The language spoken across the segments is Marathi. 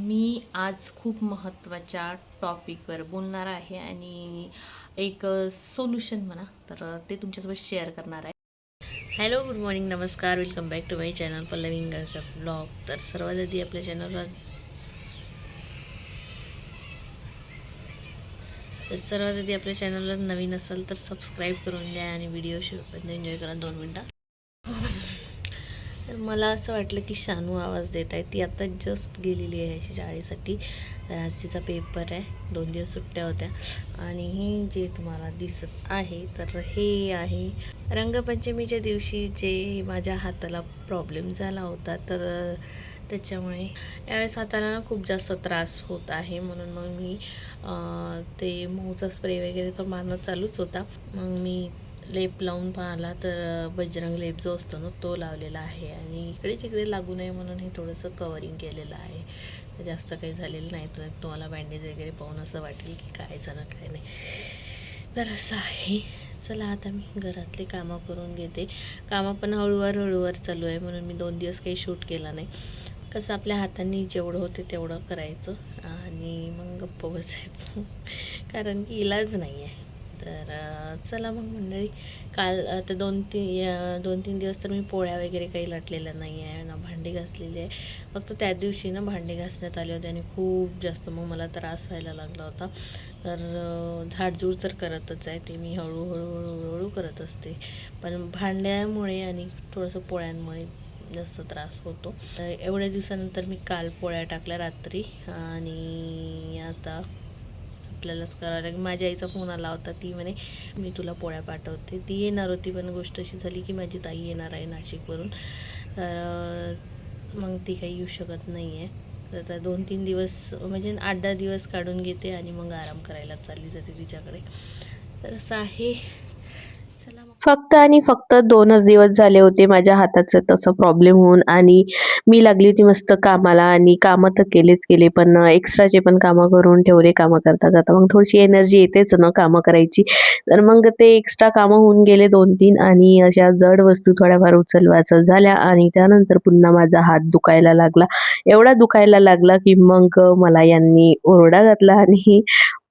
मी आज खूप महत्त्वाच्या टॉपिकवर बोलणार आहे आणि एक सोल्युशन म्हणा तर ते तुमच्यासोबत शेअर करणार आहे. हॅलो, गुड मॉर्निंग, नमस्कार, welcome back to my channel Pallavi Ingalkar blog. तर सर्वात आधी आपल्या चॅनलला नवीन असाल तर सबस्क्राईब करून द्या आणि व्हिडिओ शूट एन्जॉय करा 2 मिनटं. तर मला असं वाटलं की शानू आवाज देत आहे. ती आता जस्ट गेलेली आहे शाळेसाठी. तर आज तिचा पेपर आहे, 2 दिवस सुट्ट्या होत्या. आणि हे जे तुम्हाला दिसत आहे तर हे आहे रंगपंचमीच्या दिवशी जे माझ्या हाताला प्रॉब्लेम झाला होता. तर त्याच्यामुळे यावेळेस हाताला ना खूप जास्त त्रास होत आहे. म्हणून मग मी ते मोहचा स्प्रे वगैरे तो मारणं चालूच होता. मग मी लेप लावून पाहिला तर बजरंग लेप जो असतो ना तो लावलेला आहे. आणि इकडे तिकडे लागू नये म्हणून हे थोडंसं कवरिंग केलेलं आहे. तर जास्त काही झालेलं नाही. तर तुम्हाला बँडेज वगैरे पाहून असं वाटेल की काय झालं काय नाही. तर असं आहे. चला आता मी घरातली कामं करून घेते. कामं पण हळूवार चालू आहे. म्हणून मी 2 दिवस काही शूट केला नाही. कसं आपल्या हाताने जेवढं होते तेवढं करायचं आणि मग गप्प बसायचं. कारण की इलाज नाही आहे. तर चला मग मंडळी, काल आता 2-3 दिवस तर मी पोळ्या वगैरे काही लाटलेल्या नाही आहे ना, भांडी घासलेली आहे. फक्त त्या दिवशी ना भांडी घासण्यात आले होते आणि खूप जास्त मग मला त्रास व्हायला लागला होता. तर झाडझूड तर करतच आहे, ते मी हळूहळू करत असते. पण भांड्यामुळे आणि थोडंसं पोळ्यांमुळे जास्त त्रास होतो. तर एवढ्या दिवसानंतर मी काल पोळ्या टाकल्या रात्री आणि आता आपल्यालाच करावं लागेल. माझ्या आईचा फोन आला होता. ती म्हणे मी तुला पोळ्या पाठवते. ती येणार होती, पण गोष्ट अशी झाली की माझी ताई येणार आहे नाशिकवरून. तर मग ती काही येऊ शकत नाही आहे. तर आता 2-3 दिवस म्हणजे 8-10 दिवस काढून घेते आणि मग आराम करायला चालली जाते तिच्याकडे. तर असं आहे. चला मग. फक्त आणि फक्त 2च दिवस झाले होते माझ्या हाताचं तसं प्रॉब्लेम होऊन आणि मी लागली होती मस्त कामाला आणि कामं तर केले पण एक्स्ट्राचे पण कामं करून ठेवले. कामं करता मग थोडीशी एनर्जी येतेच ना कामं करायची. तर मग ते एक्स्ट्रा कामं होऊन गेले 2-3 आणि अशा जड वस्तू थोड्याफार उचल-वाचल झाल्या आणि त्यानंतर पुन्हा माझा हात दुखायला लागला. एवढा दुखायला लागला की मग मला यांनी ओरडा घातला आणि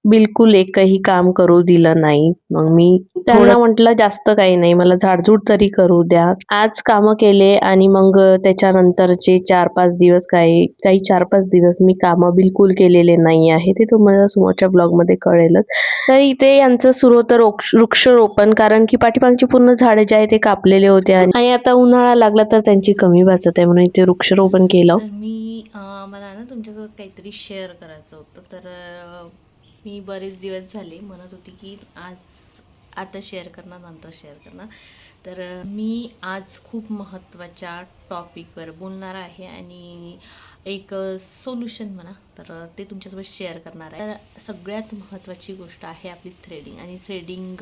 बिलकुल एकही काम करू दिलं नाही. मग मी त्यांना म्हटलं जास्त काही नाही, मला झाडझूड तरी करू द्या. आज कामं केले आणि मग त्याच्यानंतरचे 4-5 दिवस काही 4-5 दिवस मी कामं बिलकुल केलेले नाही आहे. ते तुम्हाला समोरच्या ब्लॉगमध्ये कळेलच. तर इथे यांचं सुरू होतं वृक्षारोपण, कारण की पाठीमागची पूर्ण झाडे जे आहे ते कापलेले होते आणि आता उन्हाळा लागला तर त्यांची कमी भासत आहे म्हणून इथे वृक्षारोपण केलं. तर मला ना तुमच्यासोबत काहीतरी शेअर करायचं होतं. तर मी बरेच दिवस झाले म्हणत होती की आता शेअर करणार, नंतर शेअर करणार. तर मी आज खूप महत्त्वाच्या टॉपिकवर बोलणार आहे आणि एक सोल्युशन म्हणा तर ते तुमच्यासोबत शेअर करणार आहे. तर सगळ्यात महत्त्वाची गोष्ट आहे आपली थ्रेडिंग. आणि थ्रेडिंग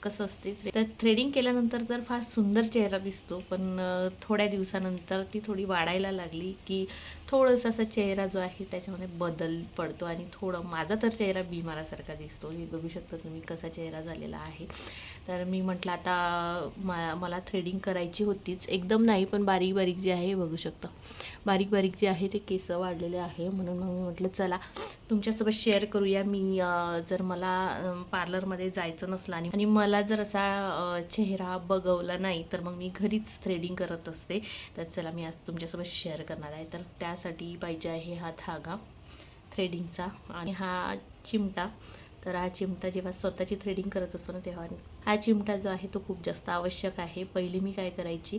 कसं असते, तर थ्रेडिंग केल्यानंतर तर फार सुंदर चेहरा दिसतो. पण थोड्या दिवसानंतर ती थोडी वाढायला लागली की थोडंसं असा चेहरा जो आहे त्याच्यामध्ये बदल पडतो आणि थोडं माझा तर चेहरा बिमारासारखा दिसतो. हे बघू शकता तुम्ही कसा चेहरा झालेला आहे. तर मी म्हटलं आता मला थ्रेडिंग करायची होतीच. एकदम नाही, पण बारीक बारीक जे आहे हे बघू शकता, बारीक बारीक जे आहे ते केस वाढलेले आहे. म्हणून मग मी म्हटलं चला तुमच्यासोबत शेअर करूया. मी जर मला पार्लरमध्ये जायचं नसलं आणि मला जर असा चेहरा बघवला नाही तर मग मी घरीच थ्रेडिंग करत असते. तर चला मी आज तुमच्यासोबत शेअर करणार आहे. तर त्यासाठी पाहिजे आहे हा धागा थ्रेडिंगचा आणि हा चिमटा. तर हा चिमटा जेव्हा स्वतःची थ्रेडिंग करत असतो ना तेव्हा हा चिमटा जो आहे तो खूप जास्त आवश्यक आहे. पहिली मी काय करायची,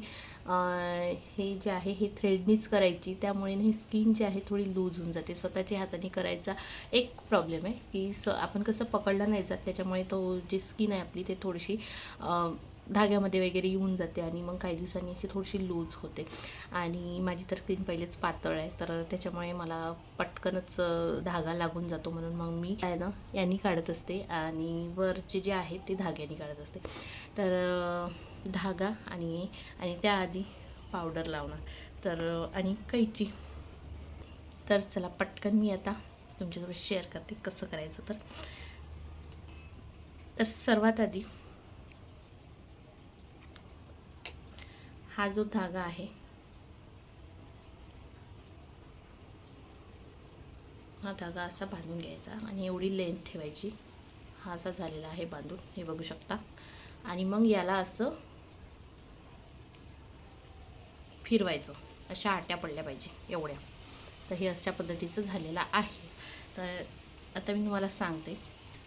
हे जे आहे हे थ्रेडनीच करायची. त्यामुळे ही स्किन जी आहे थोडी लूज होऊन जाते. स्वतःच्या हाताने करायचा एक प्रॉब्लेम आहे की आपण कसं पकडलं नाही जात, त्याच्यामुळे तो जी स्किन आहे आपली ते थोडीशी धाग्यामध्ये वगैरे येऊन जाते आणि मग काही दिवसांनी अशी थोडीशी लूज होते. आणि माझी तर स्किन पहिलेच पातळ आहे, तर त्याच्यामुळे मला पटकनच धागा लागून जातो. म्हणून मग मी आहे ना यांनी काढत असते आणि वरचे जे आहे ते धाग्याने काढत असते. तर धागा आणि त्याआधी पावडर लावणार तर आणि कैची. तर चला पटकन मी आता तुमच्यासोबत शेअर करते कसं करायचं. तर सर्वात आधी हा जो धागा आहे हा धागा असा बांधून घ्यायचा आणि एवढी लेंथ ठेवायची. हा असा झालेला आहे बांधून, हे बघू शकता. आणि मग याला असं फिरवायचं, अशा आट्या पडल्या पाहिजे एवढ्या. तर हे अशा पद्धतीचं झालेलं आहे. तर आता मी तुम्हाला सांगते.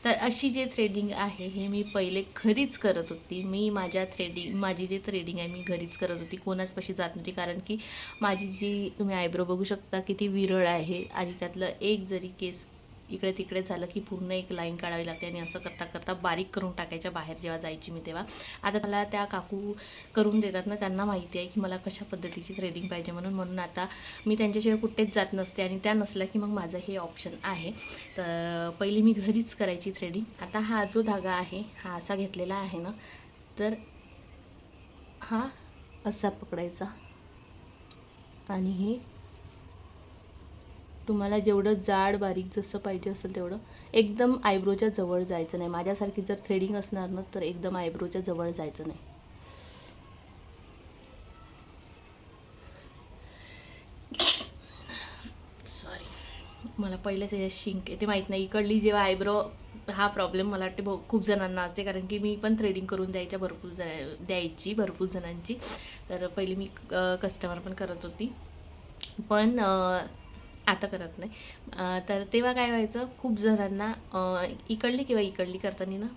तर अशी जे थ्रेडिंग आहे हे मी पहिले घरीच करत होती. माझी जी थ्रेडिंग आहे मी घरीच करत होती, कोणाचपाशी जात नव्हती. कारण की माझी जी तुम्ही आयब्रो बघू शकता किती विरळ आहे आणि त्यातलं एक जरी केस इकडे तिकडे झालं की पूर्ण एक लाईन काढावी लागते आणि असं करता करता बारीक करून टाकायच्या बाहेर जेव्हा जायची मी तेव्हा. आता मला त्या काकू करून देतात ना, त्यांना माहिती आहे की मला कशा पद्धतीची थ्रेडिंग पाहिजे म्हणून आता मी त्यांच्याशिवाय कुठेच जात नसते. आणि त्या नसल्या की मग माझं हे ऑप्शन आहे. तर पहिली मी घरीच करायची थ्रेडिंग. आता हा जो धागा आहे हा असा घेतलेला आहे ना, तर हा असा पकडायचा आणि हे तुम्हाला जेवढं जाड बारीक जसं पाहिजे असेल तेवढं, एकदम आयब्रोच्या जवळ जायचं नाही. माझ्यासारखी जर थ्रेडिंग असणार ना तर एकदम आयब्रोच्या जवळ जायचं नाही. सॉरी, मला पहिलेच याच्यात शिंक येते, माहीत नाही. इकडली जेव्हा आयब्रो हा प्रॉब्लेम मला वाटते खूप जणांना असते, कारण की मी पण थ्रेडिंग करून द्यायची भरपूर जणांची. तर पहिली मी कस्टमर पण करत होती, पण आता करत नाही. तर तेव्हा काय व्हायचं, खूप जणांना इकडली किंवा इकडली करताना ना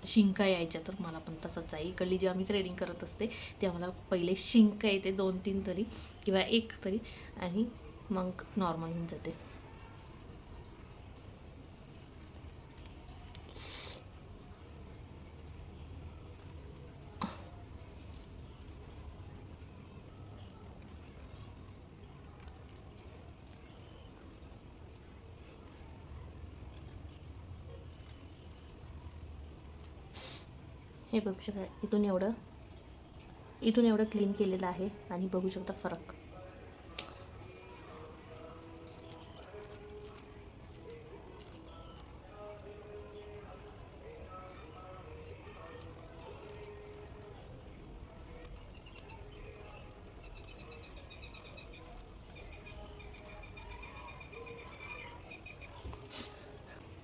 शिंका यायच्या. तर मला पण तसंच आहे. इकडली जेव्हा मी थ्रेडिंग करत असते तेव्हा मला पहिले शिंक येते 2-3 तरी किंवा 1 तरी, आणि मग नॉर्मल होऊन जाते. हे बघू शकता, इथून एवढं क्लीन केलेलं आहे आणि बघू शकता फरक.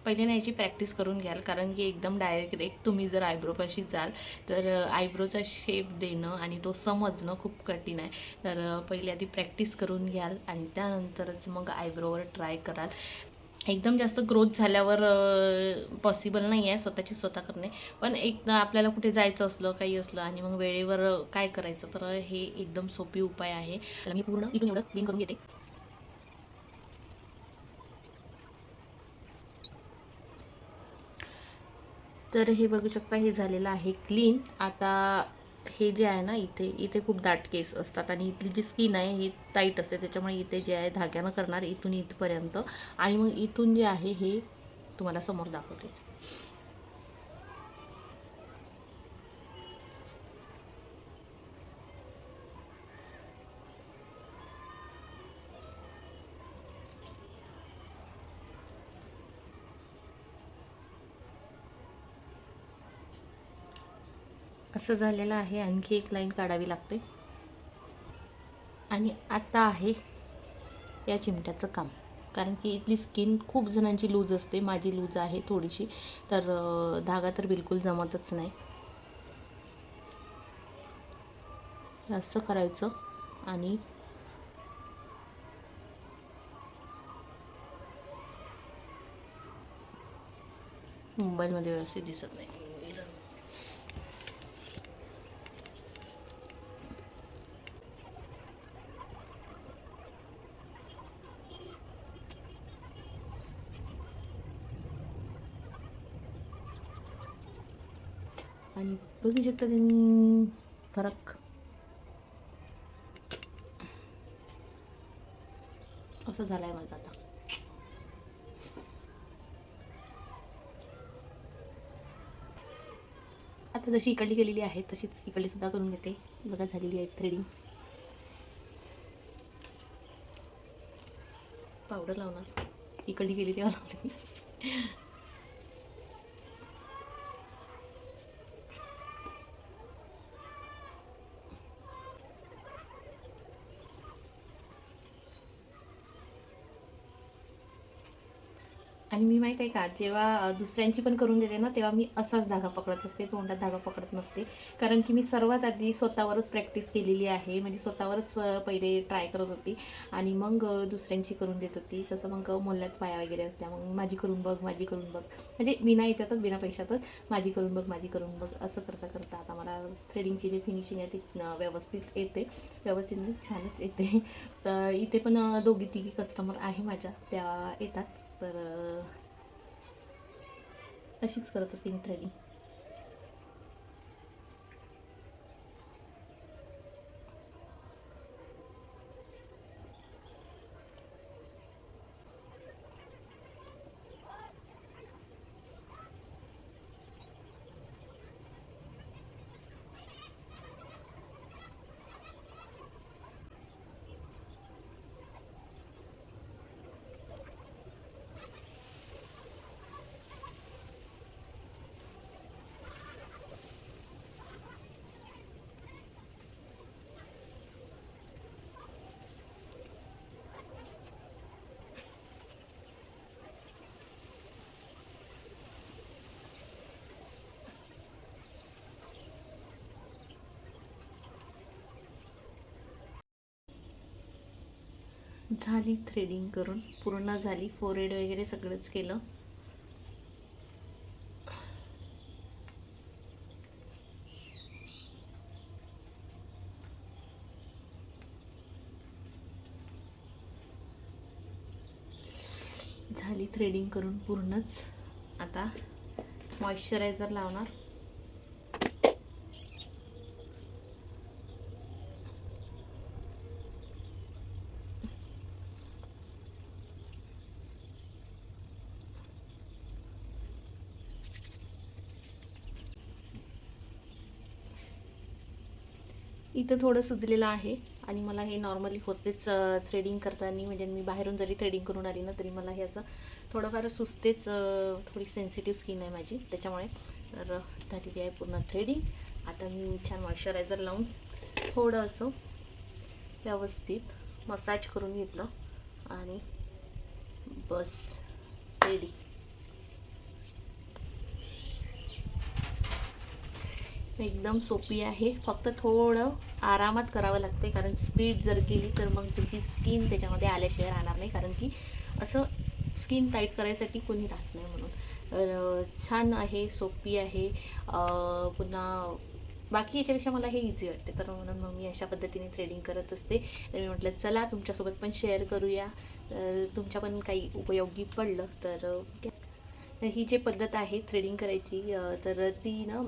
पहिले ना याची प्रॅक्टिस करून घ्याल, कारण की एकदम डायरेक्ट तुम्ही जर आयब्रोपाशी जाल तर आयब्रोचा शेप देणं आणि तो समजणं खूप कठीण आहे. तर पहिले आधी प्रॅक्टिस करून घ्याल आणि त्यानंतरच मग आयब्रोवर ट्राय कराल. एकदम जास्त ग्रोथ झाल्यावर पॉसिबल नाही आहे स्वतःची स्वतः करणे, पण एकदा आपल्याला कुठे जायचं असलं काही असलं आणि मग वेळेवर काय करायचं, तर हे एकदम सोपी उपाय आहे. तर मी पूर्ण इथून एवढं क्लीन करून घेते. तर हे बघू शकता, हे झालेलं आहे क्लीन. आता हे जे आहे ना, इथे इथे खूप दाट केस असतात आणि इथली जी स्किन आहे ही टाईट असते, त्याच्यामुळे इथे जे आहे धाग्यानं करणार इथून इथपर्यंत, आणि मग इथून जे आहे हे तुम्हाला समोर दाखवते. असं झालेलं आहे. आणखी एक लाईन काढावी लागते. आणि आता आहे या चिमट्याचं काम, कारण की इथली स्किन खूप जणांची लूज असते, माझी लूज आहे थोडीशी, तर धागा तर बिलकुल जमतच नाही. असं करायचं आणि मोबाईलमध्ये व्यवस्थित दिसत नाही. आणि बघू शकता त्यांनी फरक असं झालं आहे माझं. आता जशी इकडली गेलेली आहे तशीच इकडली सुद्धा करून घेते. बघा झालेली आहे थ्रेडिंग. पावडर लावणार, इकडली गेली तेव्हा लावली. आणि मी माहीत आहे का, जेव्हा दुसऱ्यांची पण करून देते ना, तेव्हा मी असाच धागा पकडत असते, तोंडात धागा पकडत नसते. कारण की मी सर्वात आधी स्वतःवरच प्रॅक्टिस केलेली आहे. म्हणजे स्वतःवरच पहिले ट्राय करत होती आणि मग दुसऱ्यांची करून देत होती. कसं मग मोल्यात पाया वगैरे असल्या मग माझी करून बघ, माझी करून बघ, म्हणजे बिना याच्यातच, बिना पैशातच माझी करून बघ, माझी करून बघ, असं करता करता आता मला थ्रेडिंगची जी फिनिशिंग आहे ती व्यवस्थित येते. व्यवस्थित म्हणजे छानच येते. तर इथे पण दोघी तिघी कस्टमर आहे माझ्या, त्या येतात. तर अशीच करत असते मी थ्रेडिंग. झाली थ्रेडिंग करून, पूर्ण झाली. फोरहेड वगैरे सगळंच केलं. झाली थ्रेडिंग करून पूर्णच. आता मॉइश्चरायझर लावणार. इथं थोडं सुजलेलं आहे आणि मला हे नॉर्मली होतेच थ्रेडिंग करताना. म्हणजे मी बाहेरून जरी थ्रेडिंग करून आली ना, तरी मला हे असं थोडंफार सुचतेच. थोडी सेन्सिटिव्ह स्किन आहे माझी, त्याच्यामुळे. तर झालेली आहे पूर्ण थ्रेडिंग. आता मी छान मॉइश्चरायझर लावून थोडं असं व्यवस्थित मसाज करून घेतलं आणि बस रेडी. एकदम सोपी आहे, फक्त थोडं आरामात करावं लागते. कारण स्पीड जर केली तर मग तुमची स्किन त्याच्यामध्ये आल्याशिवाय राहणार नाही. कारण की असं स्किन टाईट करायसाठी कोणी राहत नाही म्हणून. तर छान आहे, सोपी आहे. पुन्हा बाकी याच्यापेक्षा मला हे इझी वाटते. तर म्हणून मग मी अशा पद्धतीने थ्रेडिंग करत असते. तर मी म्हटलं चला तुमच्यासोबत पण शेअर करूया, तर तुमच्या पण काही उपयोगी पडलं तर. ही जी पद्धत आहे थ्रेडिंग करायची, तर ती ना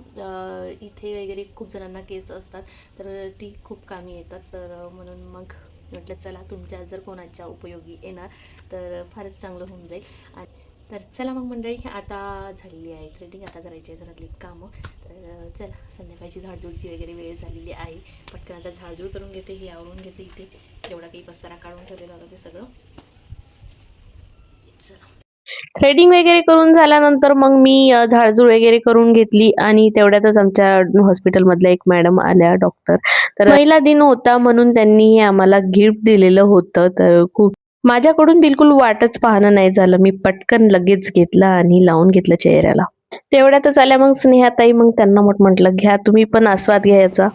इथे वगैरे खूप जणांना केस असतात, तर ती खूप कामी येतात. तर म्हणून मग म्हटलं चला तुमच्या जर कोणाच्या उपयोगी येणार तर फारच चांगलं होऊन जाईल. तर चला मग मंडळी, आता झालेली आहे थ्रेडिंग, आता करायची आहे घरातली कामं. तर चला, संध्याकाळची झाडझूडची वगैरे वेळ झालेली आहे. पटकन आता झाडझूड करून घेते, हे आवरून घेते. इथे जेवढा काही पसारा काढून ठेवलेला होता ते सगळं. चला. थ्रेडिंग वगैरे करून झाल्यानंतर मग मी झाडझूड वगैरे करून घेतली आणि तेवढ्यातच आमच्या हॉस्पिटलमधल्या एक मॅडम आल्या, डॉक्टर. तर महिला दिन होता म्हणून त्यांनी आम्हाला गिफ्ट दिलेलं होतं. तर खूप माझ्याकडून बिलकुल वाटच पाहणं नाही झालं. मी पटकन लगेच घेतलं आणि लावून घेतलं चेहऱ्याला. तेवढ्यातच आल्या मग स्नेहाताई. मग त्यांना म्हटलं घ्या तुम्ही पण आस्वाद घ्या याचा.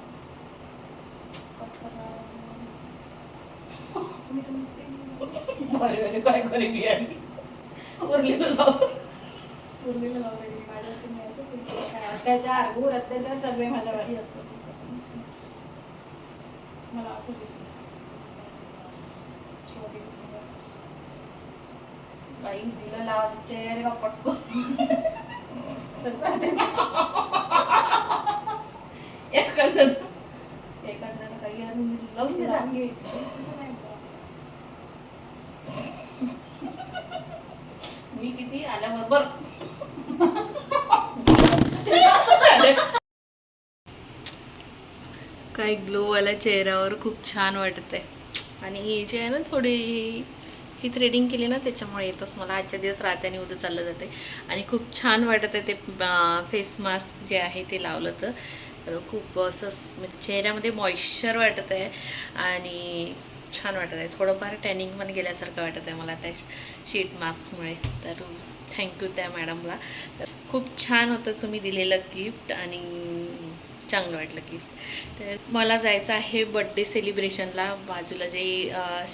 काय करेल अत्याचार, घोर अत्याचार सगळे माझ्यावरती असतात. मला असं काही दिलं लावा चेहऱ्याला पटकन. तसं एखाद्याला काही आणून लावून दिला. मी किती आल्याबरोबर काय ग्लोवाला चेहऱ्यावर खूप छान वाटत आहे. आणि ही जे आहे ना थोडी ही थ्रेडिंग केली ना, त्याच्यामुळे येतच मला. आजच्या दिवस राहते आणि उद्या चाललं जाते आणि खूप छान वाटत आहे. ते फेस मास्क जे आहे ते लावलं तर खूप असं चेहऱ्यामध्ये मॉइश्चर वाटत आहे आणि छान वाटत आहे. थोडंफार टॅनिंग पण गेल्यासारखं वाटत आहे मला त्या शीट मास्कमुळे. तर थँक्यू त्या मॅडमला. तर खूप छान होतं तुम्ही दिलेलं गिफ्ट आणि चांगलं वाटलं गिफ्ट. तर मला जायचं आहे बड्डे सेलिब्रेशनला. बाजूला जे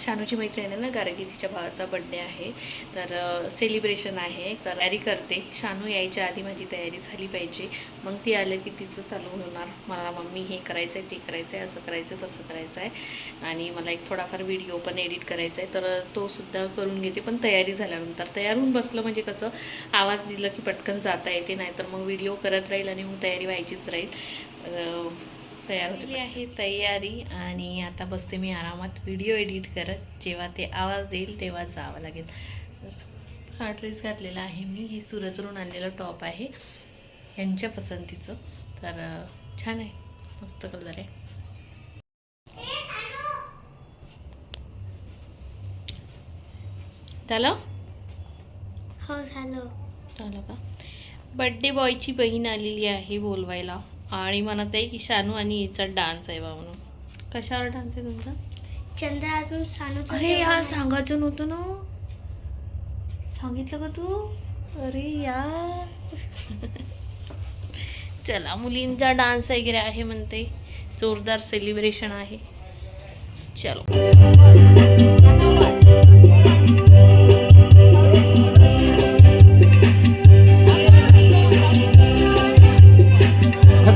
शानूची मैत्रीण आहे ना गार्गी, तिच्या भावाचा बड्डे आहे. तर सेलिब्रेशन आहे, तर तयारी करते. शानू यायच्या आधी माझी तयारी झाली पाहिजे. मग ती आलं की तिचं चालू होणार, मला मम्मी हे करायचं आहे, ते करायचं आहे, असं करायचं आहे, तसं करायचं आहे. आणि मला एक थोडाफार व्हिडिओ पण एडिट करायचा आहे, तर तो सुद्धा करून घेते. पण तयारी झाल्यानंतर, तयार होऊन बसलं म्हणजे कसं आवाज दिलं की पटकन जाता येते, नाहीतर मग व्हिडिओ करत राहील आणि मग तयारी व्हायचीच राहील. तयार होते आहे तयारी. आणि आता बसते मी आरामात व्हिडिओ एडिट करत. जेव्हा ते आवाज देईल तेव्हा जावं लागेल. तर हा ड्रेस घातलेला आहे मी. हे सुरतवरून आणलेलं टॉप आहे, यांच्या पसंतीचं. तर छान आहे, मस्त कलर आहे. झालं हो झालं. झालं का? बड्डे बॉयची बहीण आलेली आहे बोलवायला आणि म्हणत आहे की शानू आणि हिचा डान्स आहे बा म्हणून. कशावर डान्स आहे तुमचा? चंद्र अजून सानूचं अरे तेवढं यार, नाही. सांगायचं नव्हतं ना. सांगितलं का तू? अरे यार. चला, मुलींचा डान्स वगैरे आहे म्हणते, जोरदार सेलिब्रेशन आहे. चलो.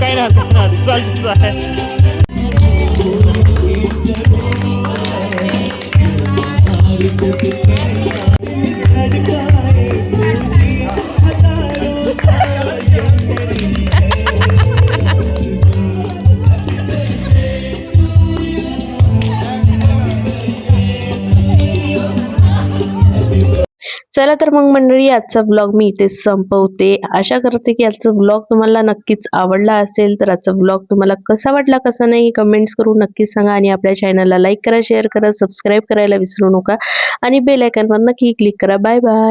काही नाही चालतं आहे. चला तर मग मंडळी, आजचा ब्लॉग मी इथेच संपवते. आशा करते की आजचा ब्लॉग तुम्हाला नक्कीच आवडला असेल. तर आजचा ब्लॉग तुम्हाला कसा वाटला कसा नाही कमेंट्स करून नक्कीच सांगा. आणि आपल्या चॅनलला लाईक करा, शेअर करा, सबस्क्राईब करायला विसरू नका. आणि बेल आयकॉनवर नक्की क्लिक करा. Bye bye.